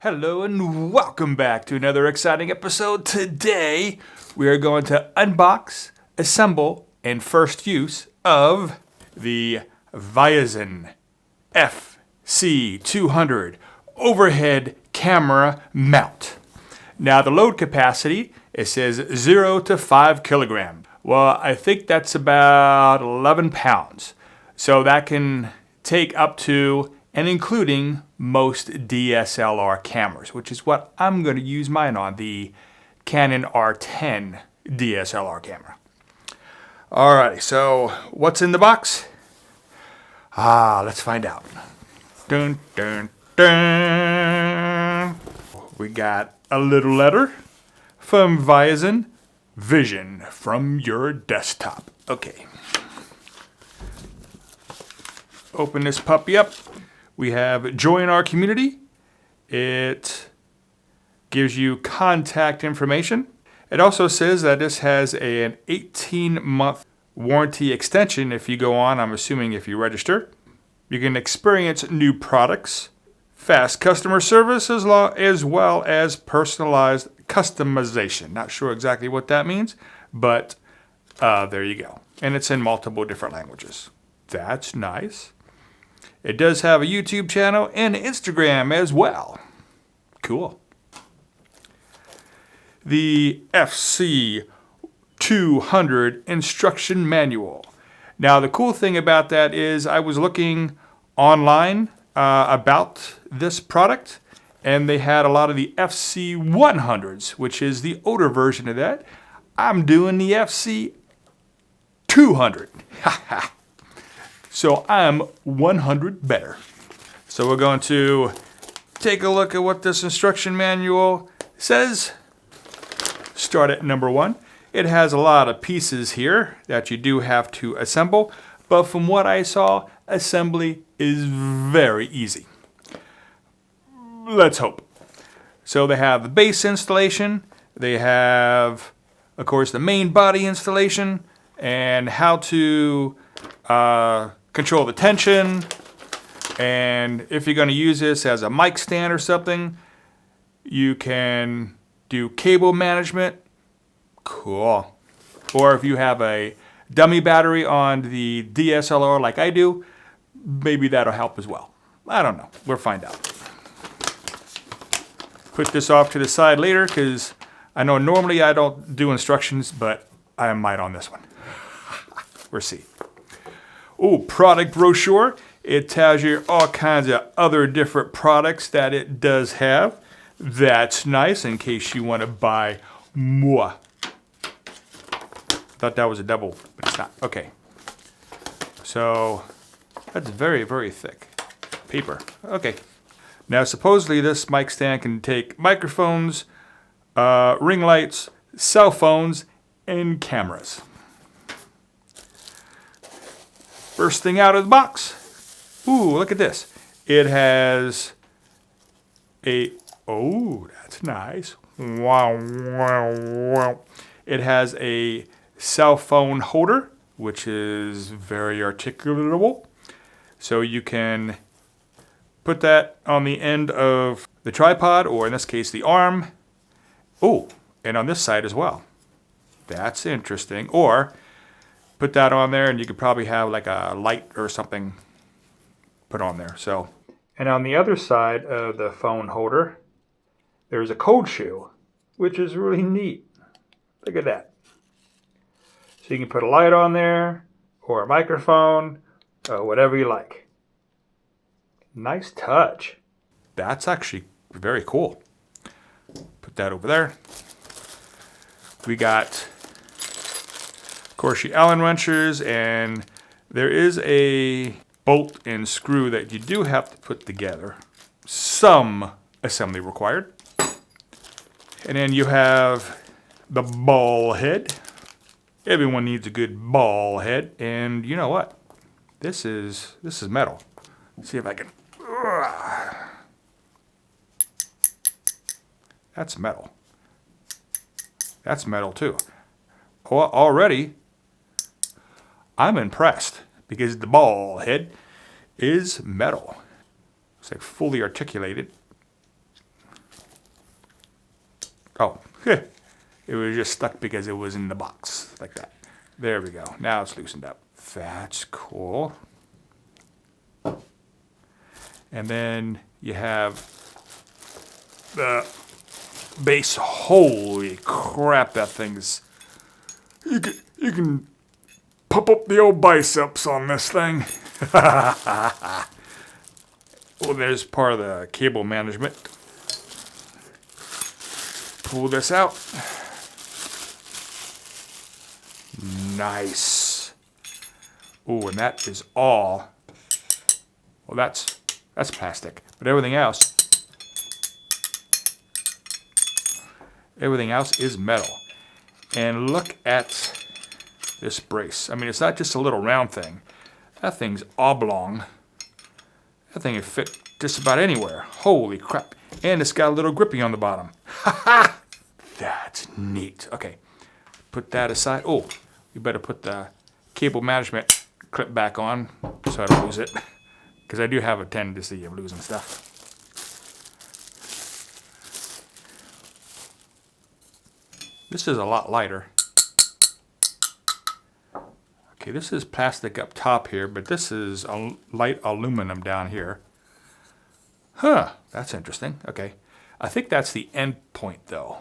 Hello and welcome back to another exciting episode. Today we are going to unbox, assemble, and first use of the Viozon FC200 overhead camera mount. Now the load capacity, it says 0 to 5 kilograms. Well, I think that's about 11 pounds. So that can take up to and including most DSLR cameras, which is what I'm going to use mine on, the Canon R10 DSLR camera. Alright, so what's in the box? Let's find out. Dun, dun, dun. We got a little letter from Viozon, Vision from your desktop. Okay. Open this puppy up. We have join our community. It gives you contact information. It also says that this has an 18-month warranty extension if you go on, I'm assuming if you register. You can experience new products, fast customer service, as well as personalized customization. Not sure exactly what that means, but there you go. And it's in multiple different languages. That's nice. It does have a YouTube channel and Instagram as well. Cool. The FC200 instruction manual. Now the cool thing about that is I was looking online about this product, and they had a lot of the FC100s, which is the older version of that. I'm doing the FC200. So I'm 100 better. So we're going to take a look at what this instruction manual says. Start at number 1. It has a lot of pieces here that you do have to assemble, but from what I saw, assembly is very easy. Let's hope. So they have the base installation, they have, of course, the main body installation, and how to control the tension, and if you're going to use this as a mic stand or something, you can do cable management. Cool. Or if you have a dummy battery on the DSLR like I do, maybe that'll help as well. I don't know. We'll find out. Put this off to the side later because I know normally I don't do instructions, but I might on this one. We'll see. Oh, product brochure. It tells you all kinds of other different products that it does have. That's nice in case you want to buy more. Thought that was a double, but it's not. Okay. So that's very, very thick paper. Okay. Now supposedly this mic stand can take microphones, ring lights, cell phones, and cameras. First thing out of the box. Ooh, look at this. It has a, oh, that's nice. Wow, wow, wow. It has a cell phone holder, which is very articulable. So you can put that on the end of the tripod, or in this case, the arm. Oh, and on this side as well. That's interesting. Or put that on there and you could probably have like a light or something put on there. So, and on the other side of the phone holder, there's a cold shoe, which is really neat. Look at that. So you can put a light on there or a microphone, whatever you like. Nice touch. That's actually very cool. Put that over there. We got, of course, your Allen wrenches, and there is a bolt and screw that you do have to put together. Some assembly required. And then you have the ball head. Everyone needs a good ball head. And you know what? This is metal. Let's see if I can. That's metal. That's metal too. Well, already, I'm impressed because the ball head is metal. It's like fully articulated. Oh, it was just stuck because it was in the box, like that. There we go. Now it's loosened up. That's cool. And then you have the base. Holy crap, that thing's... You can pump up the old biceps on this thing. Oh, there's part of the cable management. Pull this out. Nice. Oh, and that is all. Well, that's plastic, but everything else is metal. And look at this brace. I mean, it's not just a little round thing. That thing's oblong. That thing would fit just about anywhere. Holy crap. And it's got a little grippy on the bottom. Ha ha! That's neat. Okay, put that aside. Oh, you better put the cable management clip back on so I don't lose it. Because I do have a tendency of losing stuff. This is a lot lighter. Okay, this is plastic up top here, but this is a light aluminum down here. Huh, that's interesting. Okay, I think that's the end point though.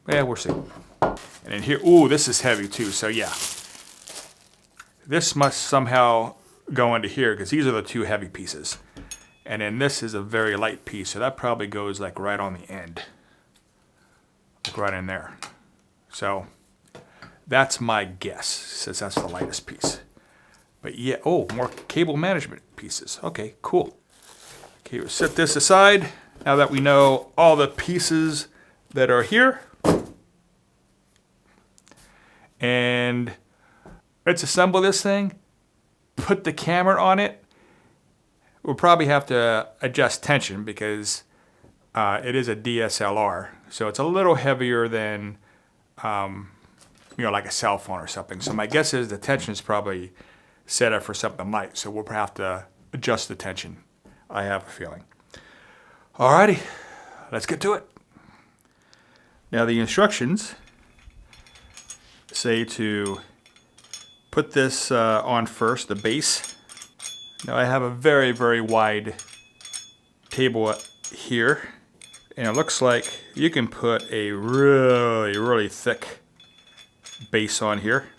Yeah, we'll see. And then here, ooh, this is heavy too, so yeah. This must somehow go into here because these are the two heavy pieces. And then this is a very light piece, so that probably goes like right on the end. Like right in there. So that's my guess, since that's the lightest piece. But yeah, oh, more cable management pieces. Okay, cool. Okay, we'll set this aside. Now that we know all the pieces that are here. And let's assemble this thing. Put the camera on it. We'll probably have to adjust tension because it is a DSLR. So it's a little heavier than, like a cell phone or something. So my guess is the tension is probably set up for something light. So we'll have to adjust the tension. I have a feeling. Alrighty, let's get to it. Now the instructions say to put this on first, the base. Now I have a very, very wide table here. And it looks like you can put a really, really thick base on here.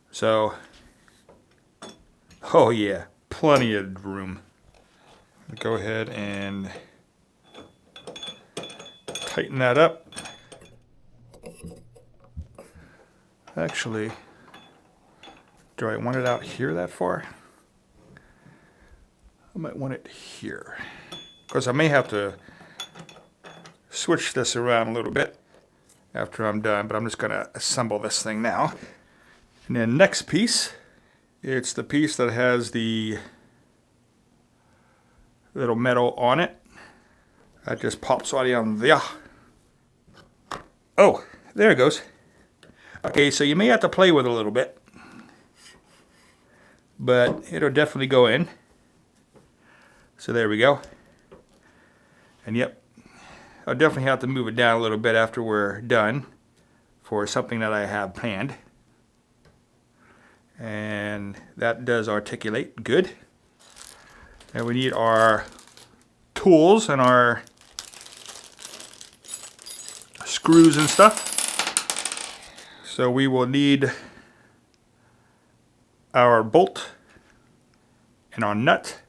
So, oh yeah, plenty of room. Go ahead and tighten that up. Actually, do I want it out here that far? I might want it here. Because I may have to switch this around a little bit after I'm done, but I'm just going to assemble this thing now. And then next piece, it's the piece that has the little metal on it. That just pops right on there. Oh, there it goes. Okay, so you may have to play with it a little bit, but it'll definitely go in. So there we go. And yep, I'll definitely have to move it down a little bit after we're done for something that I have planned. And that does articulate good. And we need our tools and our screws and stuff. So we will need our bolt and our nut.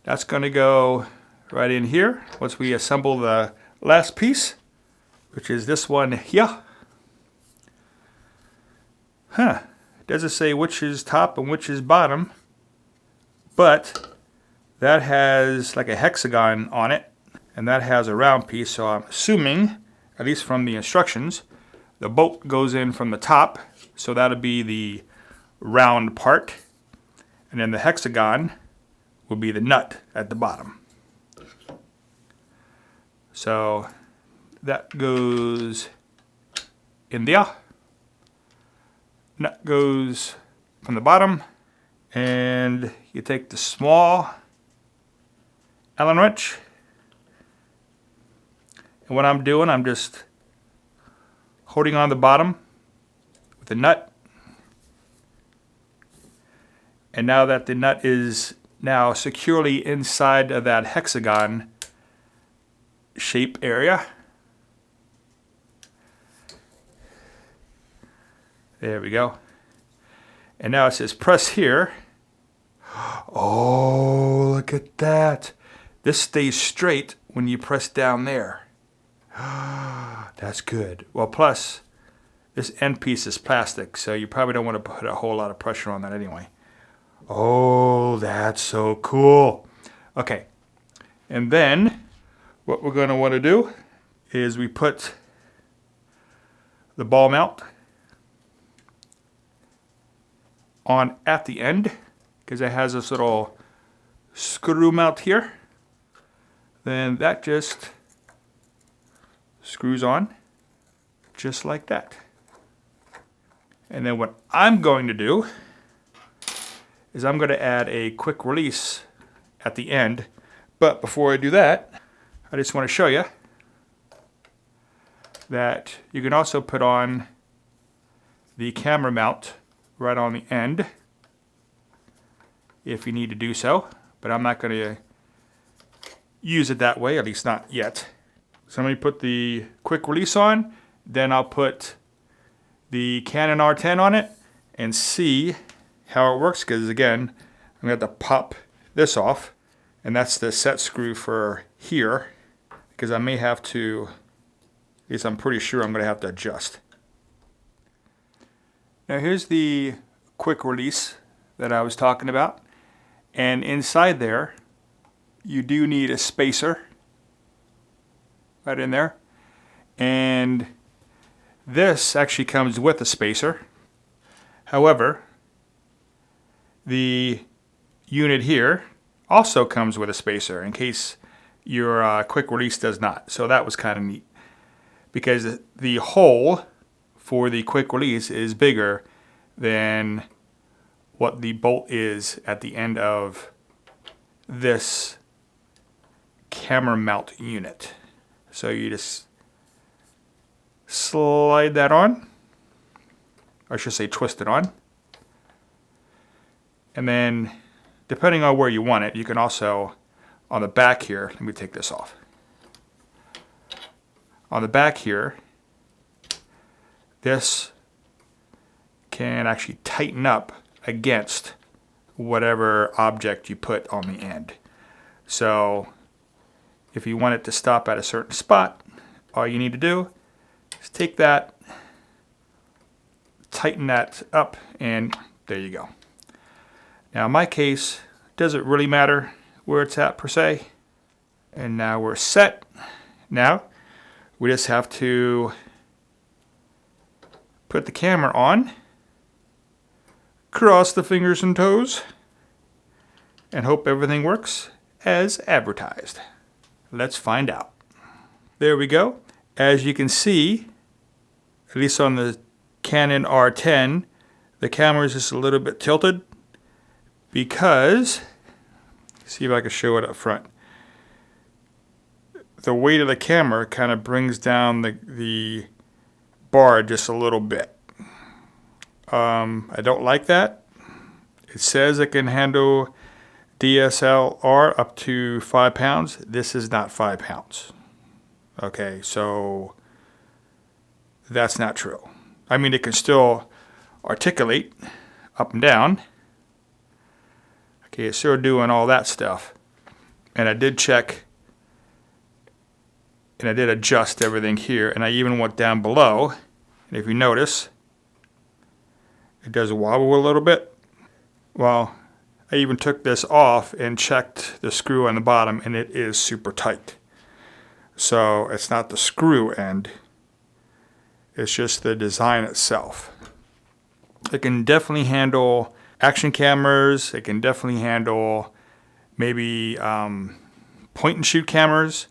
That's going to go right in here once we assemble the last piece, which is this one here. Huh, it doesn't say which is top and which is bottom, but that has like a hexagon on it, and that has a round piece, so I'm assuming, at least from the instructions, the bolt goes in from the top, so that'll be the round part, and then the hexagon will be the nut at the bottom. So that goes in there. Nut goes from the bottom, and you take the small Allen wrench And what I'm doing, I'm just holding on the bottom with the nut. And now that the nut is now securely inside of that hexagon shape area, there we go. And now it says press here. Oh, look at that. This stays straight when you press down there. That's good. Well, plus this end piece is plastic, so you probably don't want to put a whole lot of pressure on that anyway. Oh, that's so cool. Okay, and then what we're going to want to do is we put the ball mount on at the end, because it has this little screw mount here. Then that just screws on just like that. And then what I'm going to do is I'm going to add a quick release at the end. But before I do that, I just want to show you that you can also put on the camera mount right on the end if you need to do so. But I'm not going to use it that way, at least not yet. So let me put the quick release on, then I'll put the Canon R10 on it and see how it works, because again, I'm going to have to pop this off, and that's the set screw for here, because I may have to, at least I'm pretty sure I'm going to have to adjust. Now here's the quick release that I was talking about, and inside there you do need a spacer right in there, and this actually comes with a spacer. However, the unit here also comes with a spacer in case your quick release does not. So that was kind of neat, because the hole for the quick release is bigger than what the bolt is at the end of this camera mount unit. So you just slide that on, or I should say twist it on. And then, depending on where you want it, you can also, on the back here, let me take this off. On the back here, this can actually tighten up against whatever object you put on the end. So, if you want it to stop at a certain spot, all you need to do is take that, tighten that up, and there you go. Now in my case, does it really matter where it's at per se? And now we're set. Now we just have to put the camera on, cross the fingers and toes, and hope everything works as advertised. Let's find out. There we go. As you can see, at least on the Canon R10, the camera is just a little bit tilted, because, see if I can show it up front, the weight of the camera kind of brings down the bar just a little bit. I don't like that. It says it can handle DSLR up to 5 pounds. This is not 5 pounds. Okay, so that's not true. I mean, it can still articulate up and down. Okay, it's still doing all that stuff. And I did check, and I did adjust everything here, and I even went down below. And if you notice, it does wobble a little bit. Well, I even took this off and checked the screw on the bottom, and it is super tight. So it's not the screw end, it's just the design itself. It can definitely handle action cameras. It can definitely handle maybe point and shoot cameras.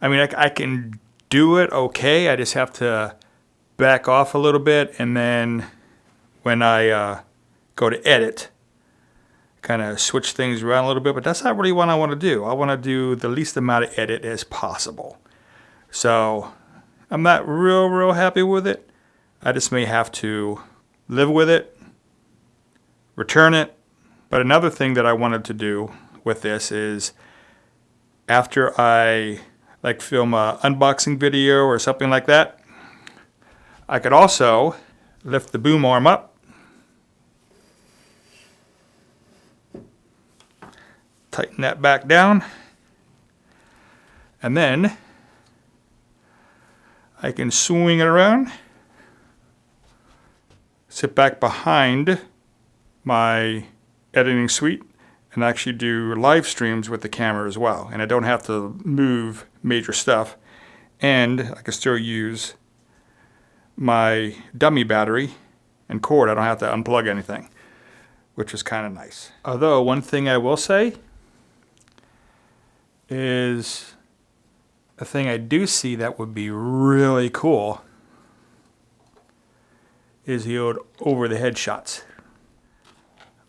I mean, I can do it okay. I just have to back off a little bit, and then when I go to edit, kind of switch things around a little bit, but that's not really what I want to do. I want to do the least amount of edit as possible. So I'm not real happy with it. I just may have to live with it, return it. But another thing that I wanted to do with this is after I film an unboxing video or something like that, I could also lift the boom arm up, tighten that back down, and then I can swing it around, sit back behind my editing suite, and actually do live streams with the camera as well. And I don't have to move major stuff. And I can still use my dummy battery and cord. I don't have to unplug anything, which is kind of nice. Although one thing I will say is a thing I do see that would be really cool is the old over the head shots.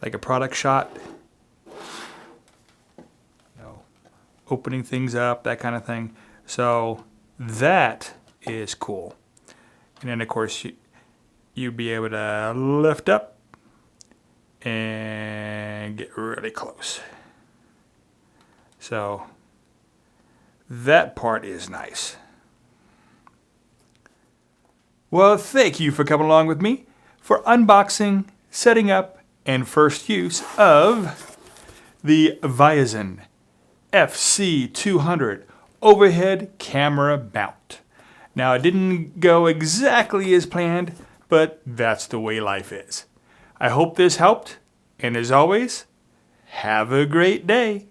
Like a product shot, opening things up, that kind of thing. So that is cool. And then of course you'd be able to lift up and get really close. So that part is nice. Well, thank you for coming along with me for unboxing, setting up, and first use of the Viozon FC200 overhead camera mount. Now, it didn't go exactly as planned, but that's the way life is. I hope this helped, and as always, have a great day.